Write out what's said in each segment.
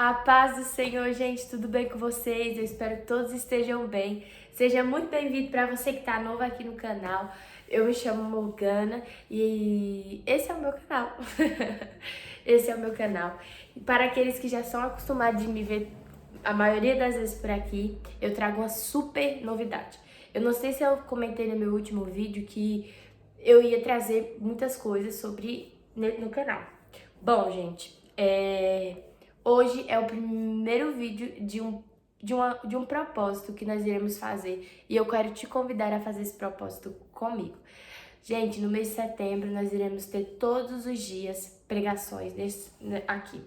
A paz do Senhor, gente, tudo bem com vocês? Eu espero que todos estejam bem. Seja muito bem-vindo para você que está novo aqui no canal. Eu me chamo Morgana e esse é o meu canal. Esse é o meu canal. E para aqueles que já são acostumados de me ver a maioria das vezes por aqui, eu trago uma super novidade. Eu não sei se eu comentei no meu último vídeo que eu ia trazer muitas coisas sobre no canal. Bom, gente, hoje é o primeiro vídeo de um propósito que nós iremos fazer e eu quero te convidar a fazer esse propósito comigo. Gente, no mês de setembro nós iremos ter todos os dias pregações aqui.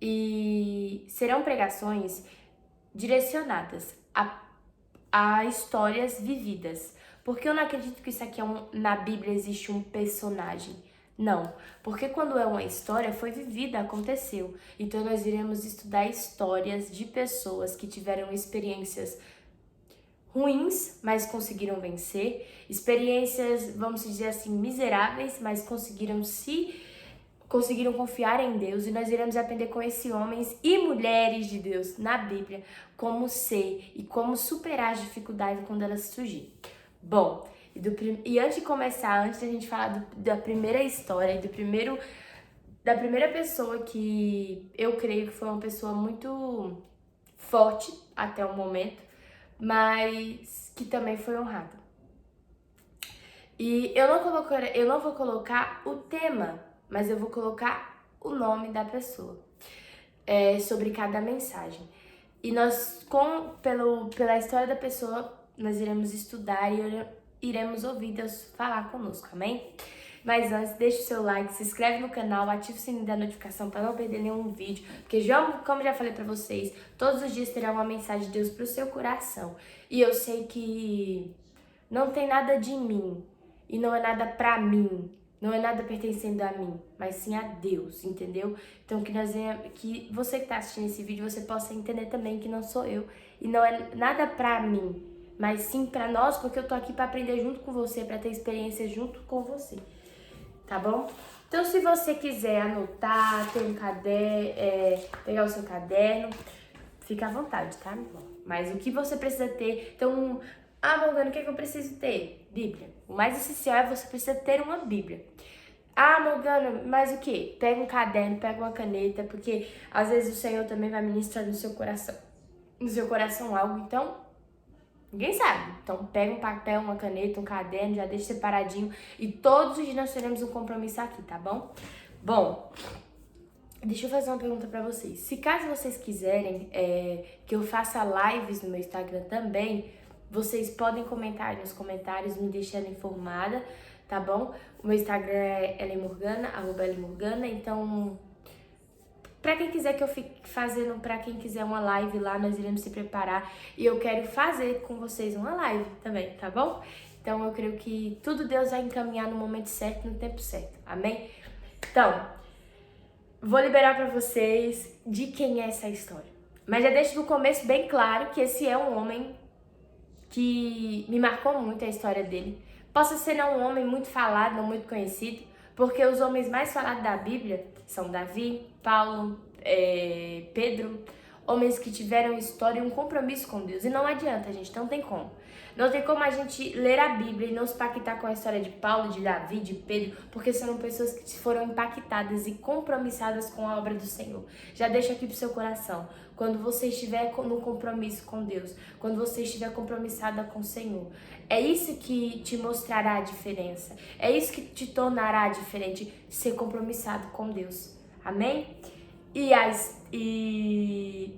E serão pregações direcionadas a histórias vividas. Porque eu não acredito que isso aqui na Bíblia existe um personagem. Não, porque quando é uma história, foi vivida, aconteceu. Então nós iremos estudar histórias de pessoas que tiveram experiências ruins, mas conseguiram vencer. Experiências, vamos dizer assim, miseráveis, mas conseguiram confiar em Deus, e nós iremos aprender com esses homens e mulheres de Deus na Bíblia como ser e como superar as dificuldades quando elas surgirem. Bom, e antes de começar, antes da gente falar da primeira história, da primeira pessoa que eu creio que foi uma pessoa muito forte até o momento, mas que também foi honrada. E eu não vou colocar o tema, mas eu vou colocar o nome da pessoa sobre cada mensagem. E nós, pela história da pessoa, nós iremos estudar e iremos ouvir Deus falar conosco, amém? Mas antes, deixe o seu like, se inscreve no canal, ative o sininho da notificação para não perder nenhum vídeo, porque como já falei para vocês, todos os dias terá uma mensagem de Deus para o seu coração. E eu sei que não tem nada de mim e não é nada para mim, não é nada pertencendo a mim, mas sim a Deus, entendeu? Então que você que tá assistindo esse vídeo, você possa entender também que não sou eu e não é nada pra mim, mas sim pra nós, porque eu tô aqui pra aprender junto com você, pra ter experiência junto com você, tá bom? Então se você quiser anotar, ter um caderno, pegar o seu caderno, fica à vontade, tá, meu irmão? Mas o que você precisa ter, então... Morgana, o que é que eu preciso ter? Bíblia. O mais essencial é você precisa ter uma Bíblia. Morgana, mas o quê? Pega um caderno, pega uma caneta, porque às vezes o Senhor também vai ministrar no seu coração. No seu coração algo, então, ninguém sabe. Então, pega um papel, uma caneta, um caderno, já deixa separadinho. E todos os dias nós teremos um compromisso aqui, tá bom? Bom, deixa eu fazer uma pergunta pra vocês. Se caso vocês quiserem que eu faça lives no meu Instagram também, vocês podem comentar aí nos comentários, me deixando informada, tá bom? O meu Instagram é @Morgana, @Morgana. Então, pra quem quiser que eu fique fazendo, pra quem quiser uma live lá, nós iremos se preparar. E eu quero fazer com vocês uma live também, tá bom? Então, eu creio que tudo Deus vai encaminhar no momento certo, no tempo certo. Amém? Então, vou liberar pra vocês de quem é essa história. Mas já deixo no começo bem claro que esse é um homem que me marcou muito a história dele. Possa ser não um homem muito falado, não muito conhecido, porque os homens mais falados da Bíblia são Davi, Paulo, Pedro, homens que tiveram história e um compromisso com Deus. E não adianta, gente, não tem como. Não tem como a gente ler a Bíblia e não se impactar com a história de Paulo, de Davi, de Pedro, porque são pessoas que foram impactadas e compromissadas com a obra do Senhor. Já deixa aqui pro seu coração. Quando você estiver no compromisso com Deus, quando você estiver compromissada com o Senhor, é isso que te mostrará a diferença. É isso que te tornará diferente, ser compromissado com Deus. Amém?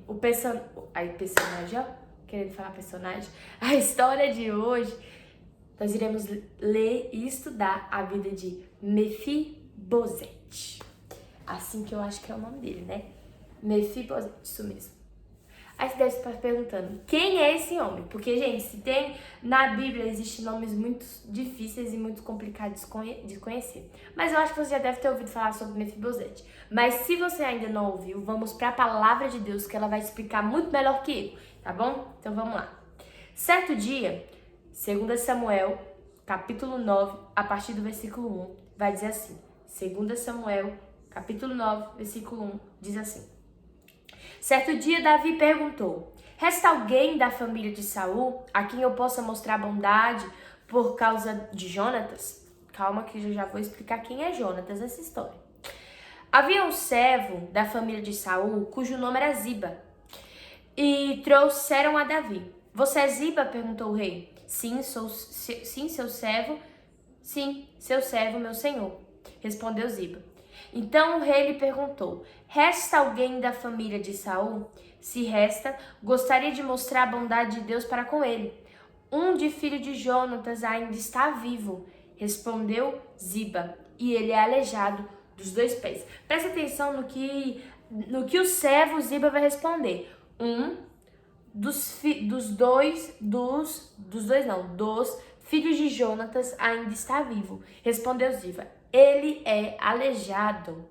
O personagem, ó, querendo falar personagem, a história de hoje, nós iremos ler e estudar a vida de Mefibosete. Assim que eu acho que é o nome dele, né? Mefibosete, isso mesmo. Aí você deve estar perguntando, quem é esse homem? Porque, gente, se tem na Bíblia, existem nomes muito difíceis e muito complicados de conhecer. Mas eu acho que você já deve ter ouvido falar sobre Mefibosete. Mas se você ainda não ouviu, vamos para a palavra de Deus, que ela vai explicar muito melhor que eu, tá bom? Então vamos lá. Certo dia, 2 Samuel, capítulo 9, a partir do versículo 1, vai dizer assim. 2 Samuel, capítulo 9, versículo 1, diz assim. Certo dia, Davi perguntou: resta alguém da família de Saul a quem eu possa mostrar bondade por causa de Jonatas? Calma que eu já vou explicar quem é Jonatas nessa história. Havia um servo da família de Saul, cujo nome era Ziba, e trouxeram a Davi. Você é Ziba? Perguntou o rei. Sim, seu servo. Sim, seu servo, meu senhor, respondeu Ziba. Então o rei lhe perguntou: resta alguém da família de Saul? Se resta, gostaria de mostrar a bondade de Deus para com ele. Um de filho de Jonatas ainda está vivo, respondeu Ziba, e ele é aleijado dos 2 pés. Presta atenção no que o servo Ziba vai responder. Dos filhos de Jonatas ainda está vivo, respondeu Ziba. Ele é aleijado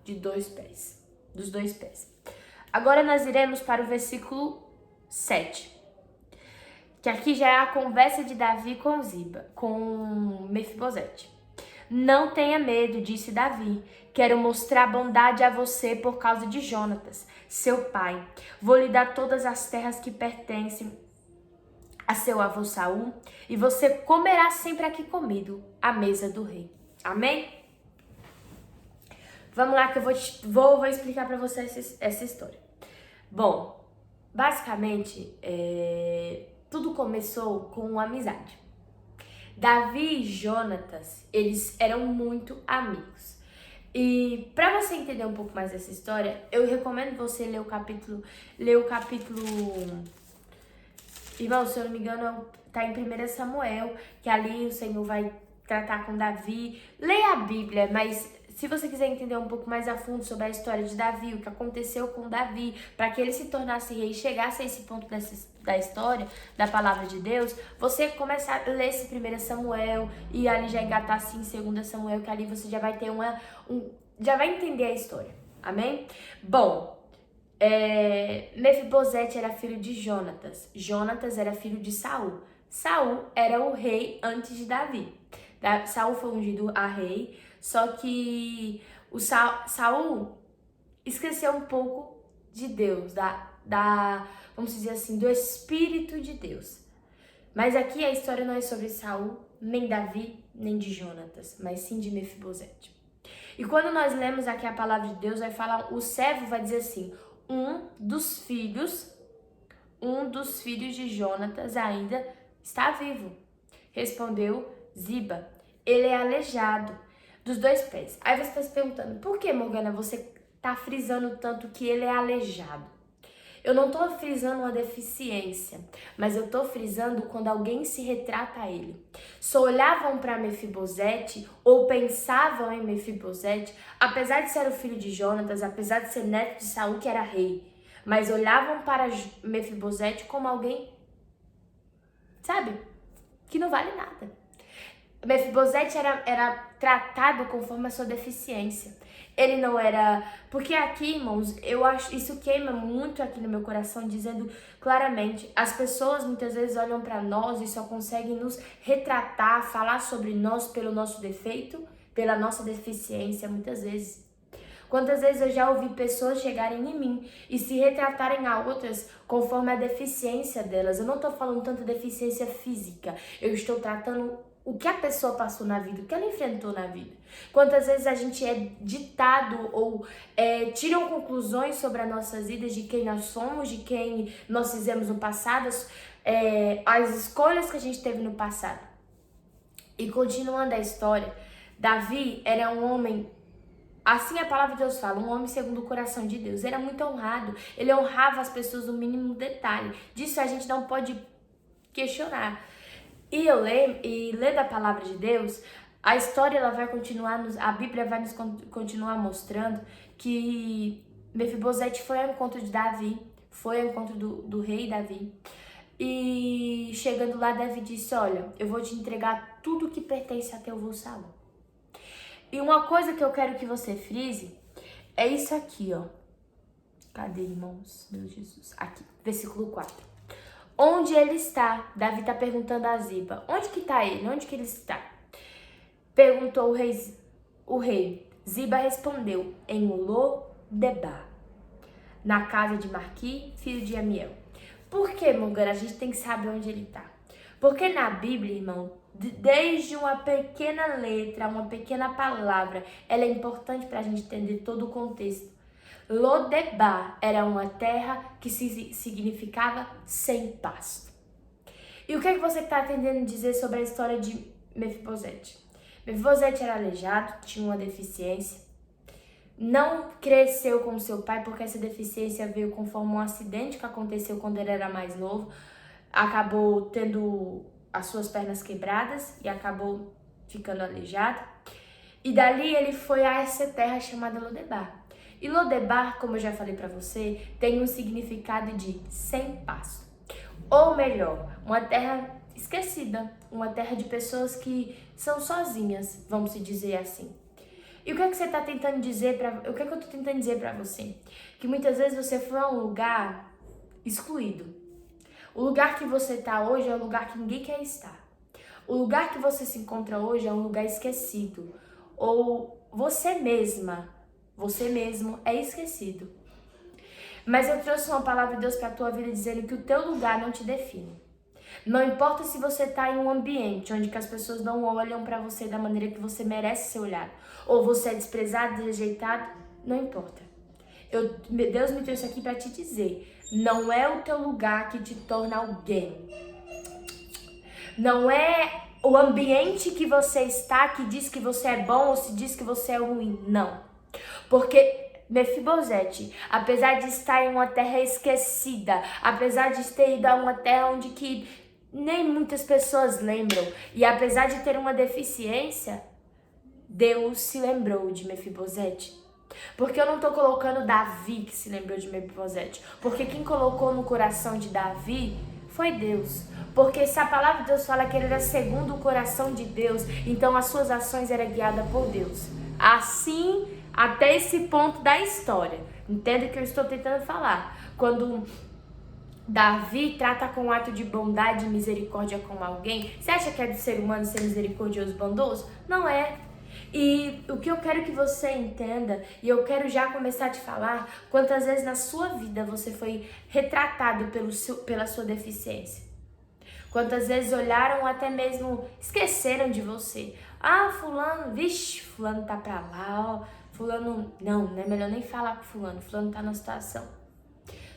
de 2 pés, dos 2 pés. Agora nós iremos para o versículo 7. Que aqui já é a conversa de Davi com Ziba, com Mefibosete. Não tenha medo, disse Davi. Quero mostrar bondade a você por causa de Jonatas, seu pai. Vou lhe dar todas as terras que pertencem a seu avô Saul, e você comerá sempre aqui comigo, à mesa do rei. Amém? Vamos lá que eu vou explicar para você essa história. Bom, basicamente, tudo começou com uma amizade. Davi e Jonatas, eles eram muito amigos. E para você entender um pouco mais dessa história, eu recomendo você ler o capítulo. Irmão, se eu não me engano, tá em 1 Samuel, que ali o Senhor vai tratar com Davi. Leia a Bíblia, mas se você quiser entender um pouco mais a fundo sobre a história de Davi, o que aconteceu com Davi, para que ele se tornasse rei e chegasse a esse ponto da história, da palavra de Deus, você começa a ler esse 1 Samuel e ali já engatar assim em 2 Samuel, que ali você já vai ter já vai entender a história. Amém? Bom, Mefibosete era filho de Jonatas. Jonatas era filho de Saul. Saul era o rei antes de Davi. Saul foi ungido a rei, só que o Saul esqueceu um pouco de Deus, vamos dizer assim, do Espírito de Deus. Mas aqui a história não é sobre Saul, nem Davi, nem de Jonatas, mas sim de Mefibosete. E quando nós lemos aqui a palavra de Deus, vai falar, o servo vai dizer assim: um dos filhos de Jonatas ainda está vivo. Respondeu Ziba, ele é aleijado dos 2 pés. Aí você está se perguntando, por que, Morgana, você está frisando tanto que ele é aleijado? Eu não estou frisando uma deficiência, mas eu estou frisando quando alguém se retrata a ele. Só olhavam para Mefibosete ou pensavam em Mefibosete, apesar de ser o filho de Jonatas, apesar de ser neto de Saul, que era rei, mas olhavam para Mefibosete como alguém, sabe, que não vale nada. Mefibosete era tratado conforme a sua deficiência. Ele não era... Porque aqui, irmãos, eu acho... Isso queima muito aqui no meu coração, dizendo claramente, as pessoas muitas vezes olham para nós e só conseguem nos retratar, falar sobre nós pelo nosso defeito, pela nossa deficiência, muitas vezes. Quantas vezes eu já ouvi pessoas chegarem em mim e se retratarem a outras conforme a deficiência delas. Eu não estou falando tanto deficiência física, eu estou tratando o que a pessoa passou na vida, o que ela enfrentou na vida. Quantas vezes a gente é ditado ou tiram conclusões sobre as nossas vidas, de quem nós somos, de quem nós fizemos no passado, as escolhas que a gente teve no passado. E continuando a história, Davi era um homem, assim a palavra de Deus fala, um homem segundo o coração de Deus. Era muito honrado, ele honrava as pessoas no mínimo detalhe. Disso a gente não pode questionar. E lendo a palavra de Deus, a história ela vai continuar, a Bíblia vai nos continuar mostrando que Mefibosete foi ao encontro de Davi, foi ao encontro do rei Davi. E chegando lá, Davi disse, olha, eu vou te entregar tudo que pertence a teu avô Saul. E uma coisa que eu quero que você frise é isso aqui, ó. Cadê, irmãos? Meu Jesus. Aqui, versículo 4. Onde ele está? Davi está perguntando a Ziba. Onde que está ele? Onde que ele está? Perguntou o rei. Ziba respondeu, em Lo-debar, na casa de Marqui, filho de Amiel. Por que, Morgana? A gente tem que saber onde ele está. Porque na Bíblia, irmão, desde uma pequena letra, uma pequena palavra, ela é importante para a gente entender todo o contexto. Lodebar era uma terra que significava sem pasto. E o que é que você está tentando dizer sobre a história de Mefibosete? Mefibosete era aleijado, tinha uma deficiência, não cresceu como seu pai porque essa deficiência veio conforme um acidente que aconteceu quando ele era mais novo, acabou tendo as suas pernas quebradas e acabou ficando aleijado. E dali ele foi a essa terra chamada Lodebar. E Lodebar, como eu já falei pra você, tem um significado de sem pasto. Ou melhor, uma terra esquecida, uma terra de pessoas que são sozinhas, vamos se dizer assim. E o que é que você tá tentando dizer o que é que eu tô tentando dizer pra você? Que muitas vezes você foi a um lugar excluído. O lugar que você tá hoje é um lugar que ninguém quer estar. O lugar que você se encontra hoje é um lugar esquecido. Ou você mesmo é esquecido. Mas eu trouxe uma palavra de Deus para a tua vida dizendo que o teu lugar não te define. Não importa se você está em um ambiente onde que as pessoas não olham para você da maneira que você merece ser olhado, ou você é desprezado, rejeitado, não importa. Deus me trouxe aqui para te dizer, não é o teu lugar que te torna alguém. Não é o ambiente que você está que diz que você é bom ou se diz que você é ruim. Não. Porque Mefibosete, apesar de estar em uma terra esquecida, apesar de ter ido a uma terra onde que nem muitas pessoas lembram, e apesar de ter uma deficiência, Deus se lembrou de Mefibosete. Porque eu não estou colocando Davi que se lembrou de Mefibosete, porque quem colocou no coração de Davi foi Deus. Porque se a palavra de Deus fala que ele era segundo o coração de Deus, então as suas ações eram guiadas por Deus. Assim, até esse ponto da história. Entenda o que eu estou tentando falar. Quando Davi trata com um ato de bondade e misericórdia com alguém, você acha que é do ser humano ser misericordioso e bondoso? Não é. E o que eu quero que você entenda, e eu quero já começar a te falar, quantas vezes na sua vida você foi retratado pela sua deficiência. Quantas vezes olharam, até mesmo esqueceram de você. Ah, fulano, vixe, fulano tá pra lá, ó. Fulano, não é melhor nem falar com fulano tá na situação.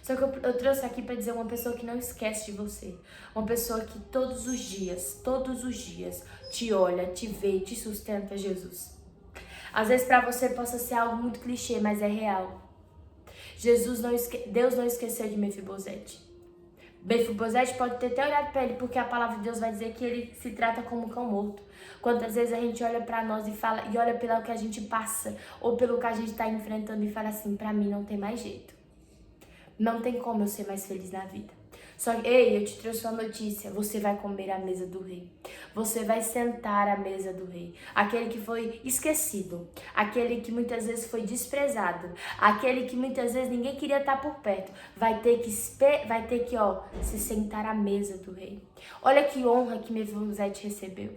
Só que eu trouxe aqui pra dizer uma pessoa que não esquece de você. Uma pessoa que todos os dias, te olha, te vê, te sustenta, Jesus. Às vezes pra você possa ser algo muito clichê, mas é real. Deus não esqueceu de Mefibosete. Mefibosete pode ter até olhado para ele, porque a palavra de Deus vai dizer que ele se trata como um cão morto. Quantas vezes a gente olha para nós e olha pelo que a gente passa, ou pelo que a gente está enfrentando e fala assim, para mim não tem mais jeito. Não tem como eu ser mais feliz na vida. Só que, ei, eu te trouxe uma notícia, você vai comer à mesa do rei. Você vai sentar à mesa do rei. Aquele que foi esquecido, aquele que muitas vezes foi desprezado, aquele que muitas vezes ninguém queria estar por perto, vai ter que se sentar à mesa do rei. Olha que honra que Mefibosete recebeu.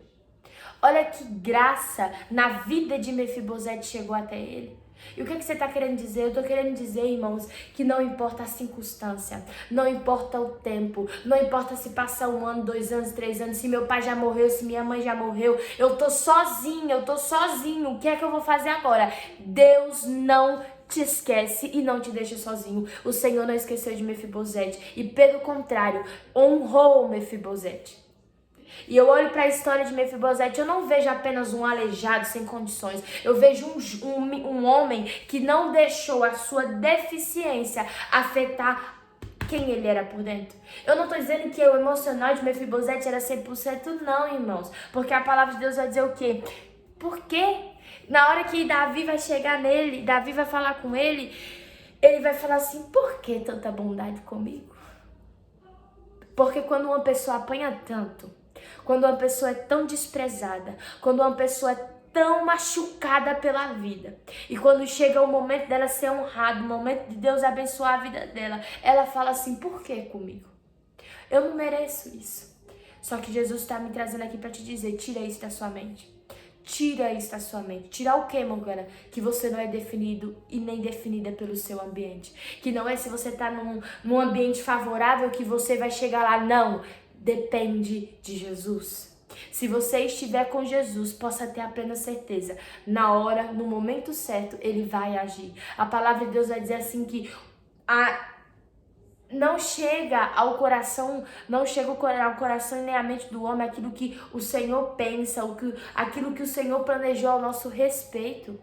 Olha que graça na vida de Mefibosete chegou até ele. E o que você está querendo dizer? Eu estou querendo dizer, irmãos, que não importa a circunstância, não importa o tempo, não importa se passa 1 ano, 2 anos, 3 anos, se meu pai já morreu, se minha mãe já morreu, eu tô sozinho, o que é que eu vou fazer agora? Deus não te esquece e não te deixa sozinho. O Senhor não esqueceu de Mefibosete e, pelo contrário, honrou Mefibosete. E eu olho para a história de Mefibosete, eu não vejo apenas um aleijado sem condições. Eu vejo um homem que não deixou a sua deficiência afetar quem ele era por dentro. Eu não estou dizendo que o emocional de Mefibosete era 100% não, irmãos. Porque a palavra de Deus vai dizer o quê? Por quê? Na hora que Davi vai chegar nele, Davi vai falar com ele, ele vai falar assim, por que tanta bondade comigo? Porque quando uma pessoa apanha tanto, quando uma pessoa é tão desprezada, quando uma pessoa é tão machucada pela vida, e quando chega o momento dela ser honrada, o momento de Deus abençoar a vida dela, ela fala assim, por que comigo? Eu não mereço isso. Só que Jesus está me trazendo aqui para te dizer, tira isso da sua mente. Tira isso da sua mente. Tirar o quê, Morgana? Que você não é definido e nem definida pelo seu ambiente. Que não é se você tá num ambiente favorável que você vai chegar lá. Não. Depende de Jesus. Se você estiver com Jesus, possa ter a plena certeza. Na hora, no momento certo, Ele vai agir. A palavra de Deus vai dizer assim que não chega ao coração e nem à mente do homem aquilo que o Senhor pensa, aquilo que o Senhor planejou ao nosso respeito.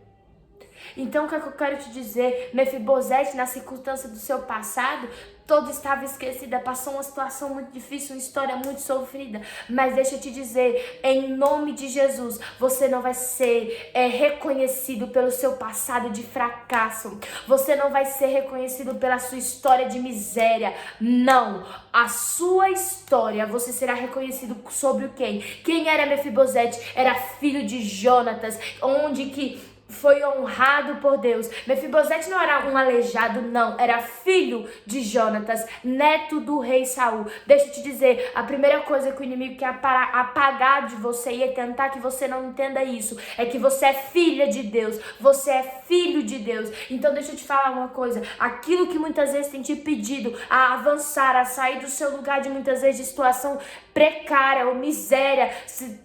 Então, o que eu quero te dizer? Mefibosete, na circunstância do seu passado, todo estava esquecida, passou uma situação muito difícil, uma história muito sofrida. Mas deixa eu te dizer, em nome de Jesus, você não vai ser reconhecido pelo seu passado de fracasso. Você não vai ser reconhecido pela sua história de miséria. Não, a sua história, você será reconhecido sobre o quem? Quem era Mefibosete? Era filho de Jonatas, onde que foi honrado por Deus. Mefibosete não era um aleijado, não. Era filho de Jonatas, neto do rei Saul. Deixa eu te dizer, a primeira coisa que o inimigo quer apagar de você e tentar que você não entenda isso, é que você é filha de Deus. Você é filho de Deus. Então deixa eu te falar uma coisa. Aquilo que muitas vezes tem te impedido a avançar, a sair do seu lugar de muitas vezes de situação precária ou miséria,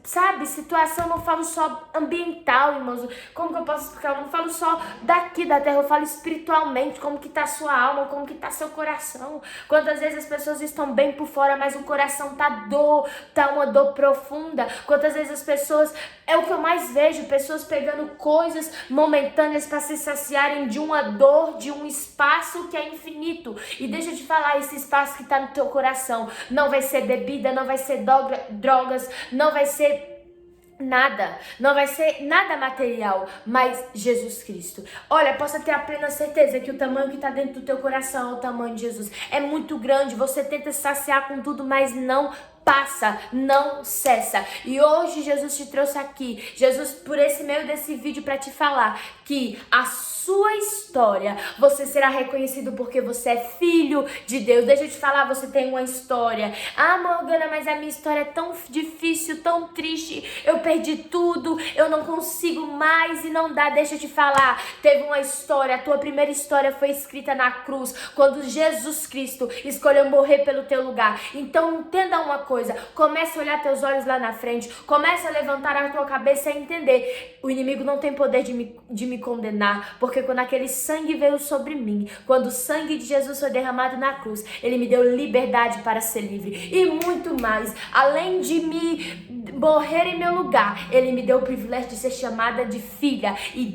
sabe? Situação, não falo só ambiental, irmãos. Como que eu posso explicar? Eu não falo só daqui da terra, eu falo espiritualmente, como que tá a sua alma, como que tá seu coração. Quantas vezes as pessoas estão bem por fora, mas o coração tá uma dor profunda. Quantas vezes as pessoas, é o que eu mais vejo, pessoas pegando coisas momentâneas para se saciarem de uma dor, de um espaço que é infinito. E deixa eu te falar, esse espaço que tá no teu coração não vai ser bebida, não vai ser drogas, não vai ser nada, não vai ser nada material, mas Jesus Cristo. Olha, possa ter a plena certeza que o tamanho que está dentro do teu coração é o tamanho de Jesus. É muito grande, você tenta saciar com tudo, mas não passa, não cessa. E hoje Jesus te trouxe aqui, Jesus, por esse meio desse vídeo, para te falar que a sua história, você será reconhecido porque você é filho de Deus. Deixa eu te falar, você tem uma história. Ah, Morgana, mas a minha história é tão difícil, tão triste, eu perdi tudo, eu não consigo mais e não dá. Deixa eu te falar, teve uma história, a tua primeira história foi escrita na cruz, quando Jesus Cristo escolheu morrer pelo teu lugar. Então entenda uma coisa, comece a olhar teus olhos lá na frente, comece a levantar a tua cabeça e entender, o inimigo não tem poder de me condenar, porque quando aquele sangue veio sobre mim, quando o sangue de Jesus foi derramado na cruz, ele me deu liberdade para ser livre. E muito mais, além de me morrer em meu lugar, ele me deu o privilégio de ser chamada de filha e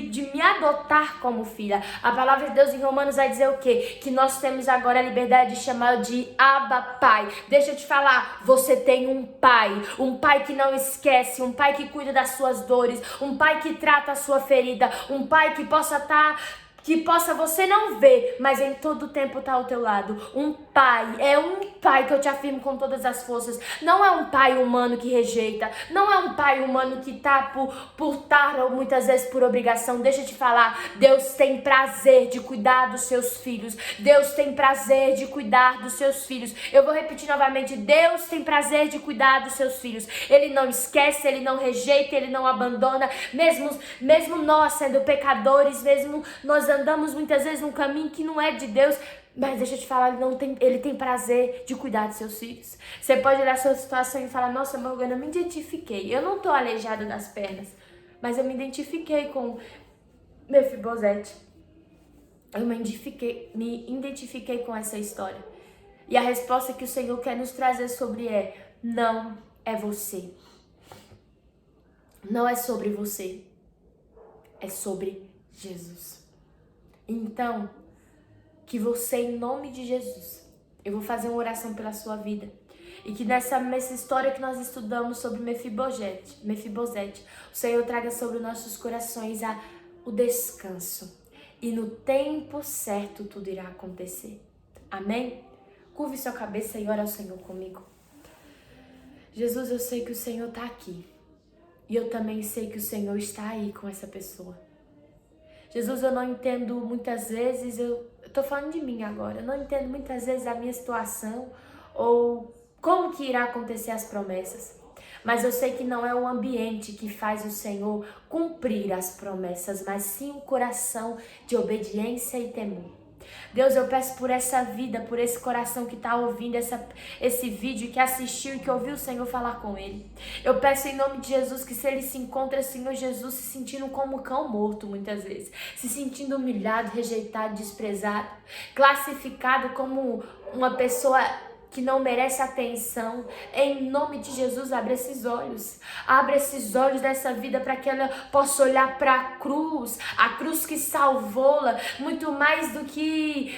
de me adotar como filha. A palavra de Deus em Romanos vai dizer o quê? Que nós temos agora a liberdade de chamar de Abba Pai. Deixa eu te falar, você tem um pai que não esquece, um pai que cuida das suas dores, um pai que trata a sua ferida, um pai que possa você não ver, mas em todo tempo tá ao teu lado. Um pai que eu te afirmo com todas as forças. Não é um pai humano que rejeita, não é um pai humano que tá por estar ou muitas vezes por obrigação. Deixa eu te falar, Deus tem prazer de cuidar dos seus filhos. Deus tem prazer de cuidar dos seus filhos. Eu vou repetir novamente, Deus tem prazer de cuidar dos seus filhos. Ele não esquece, ele não rejeita, ele não abandona, mesmo nós sendo pecadores, mesmo nós andamos muitas vezes num caminho que não é de Deus, mas deixa eu te falar, ele tem prazer de cuidar dos seus filhos. Você pode olhar a sua situação e falar, nossa, Morgana, eu me identifiquei. Eu não tô aleijada das pernas, mas eu me identifiquei com Mefibosete. Eu me identifiquei com essa história. E a resposta que o Senhor quer nos trazer sobre não é você. Não é sobre você. É sobre Jesus. Então, que você, em nome de Jesus, eu vou fazer uma oração pela sua vida. E que nessa história que nós estudamos sobre Mefibosete, o Senhor traga sobre nossos corações o descanso. E no tempo certo tudo irá acontecer. Amém? Curve sua cabeça e ora ao Senhor comigo. Jesus, eu sei que o Senhor está aqui. E eu também sei que o Senhor está aí com essa pessoa. Jesus, eu não entendo muitas vezes, eu tô falando de mim agora, eu não entendo muitas vezes a minha situação ou como que irá acontecer as promessas. mas eu sei que não é o ambiente que faz o Senhor cumprir as promessas, mas sim um coração de obediência e temor. Deus, eu peço por essa vida, por esse coração que está ouvindo esse vídeo, que assistiu e que ouviu o Senhor falar com ele. Eu peço em nome de Jesus que se ele se encontra, Senhor Jesus, se sentindo como um cão morto muitas vezes, se sentindo humilhado, rejeitado, desprezado, classificado como uma pessoa que não merece atenção, em nome de Jesus, abre esses olhos dessa vida para que ela possa olhar para a cruz que salvou-la, muito mais do que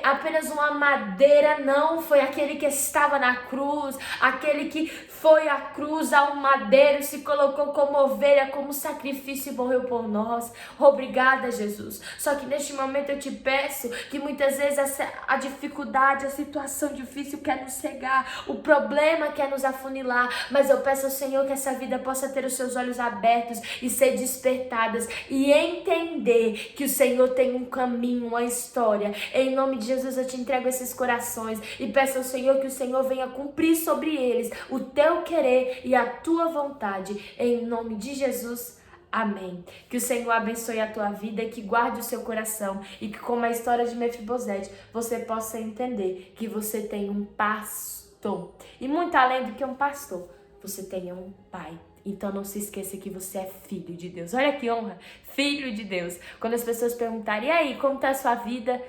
apenas uma madeira, não, foi aquele que estava na cruz, aquele que foi à cruz, ao madeiro, se colocou como ovelha, como sacrifício e morreu por nós. Obrigada, Jesus. Só que neste momento eu te peço que muitas vezes a dificuldade, a situação difícil quer nos cegar, o problema quer nos afunilar, mas eu peço ao Senhor que essa vida possa ter os seus olhos abertos e ser despertadas e entender que o Senhor tem um caminho, uma história. Em nome de Jesus eu te entrego esses corações e peço ao Senhor que o Senhor venha cumprir sobre eles o teu querer e a tua vontade. Em nome de Jesus, amém. Que o Senhor abençoe a tua vida, que guarde o seu coração e que, como a história de Mefibosete, você possa entender que você tem um pastor. E muito além do que um pastor, você tem um pai. Então não se esqueça que você é filho de Deus. Olha que honra, filho de Deus. Quando as pessoas perguntarem, e aí, como tá a sua vida?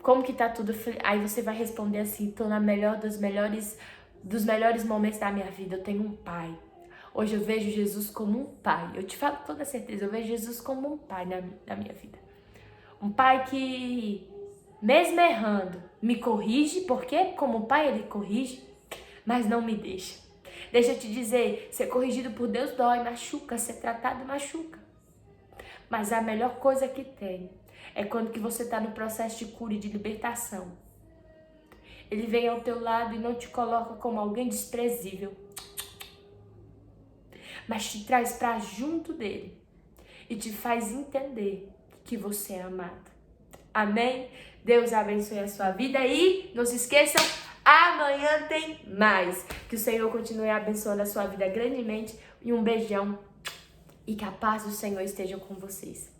Como que tá tudo? Aí você vai responder assim, tô na melhor dos melhores momentos da minha vida, eu tenho um pai. Hoje eu vejo Jesus como um pai. Eu te falo com toda certeza, eu vejo Jesus como um pai na minha vida. Um pai que, mesmo errando, me corrige, porque como pai ele corrige, mas não me deixa. Deixa eu te dizer, ser corrigido por Deus dói, machuca, ser tratado machuca. Mas a melhor coisa que tem é quando que você está no processo de cura e de libertação. Ele vem ao teu lado e não te coloca como alguém desprezível, mas te traz para junto dele e te faz entender que você é amado. Amém? Deus abençoe a sua vida e não se esqueçam, amanhã tem mais. Que o Senhor continue abençoando a sua vida grandemente e um beijão e que a paz do Senhor esteja com vocês.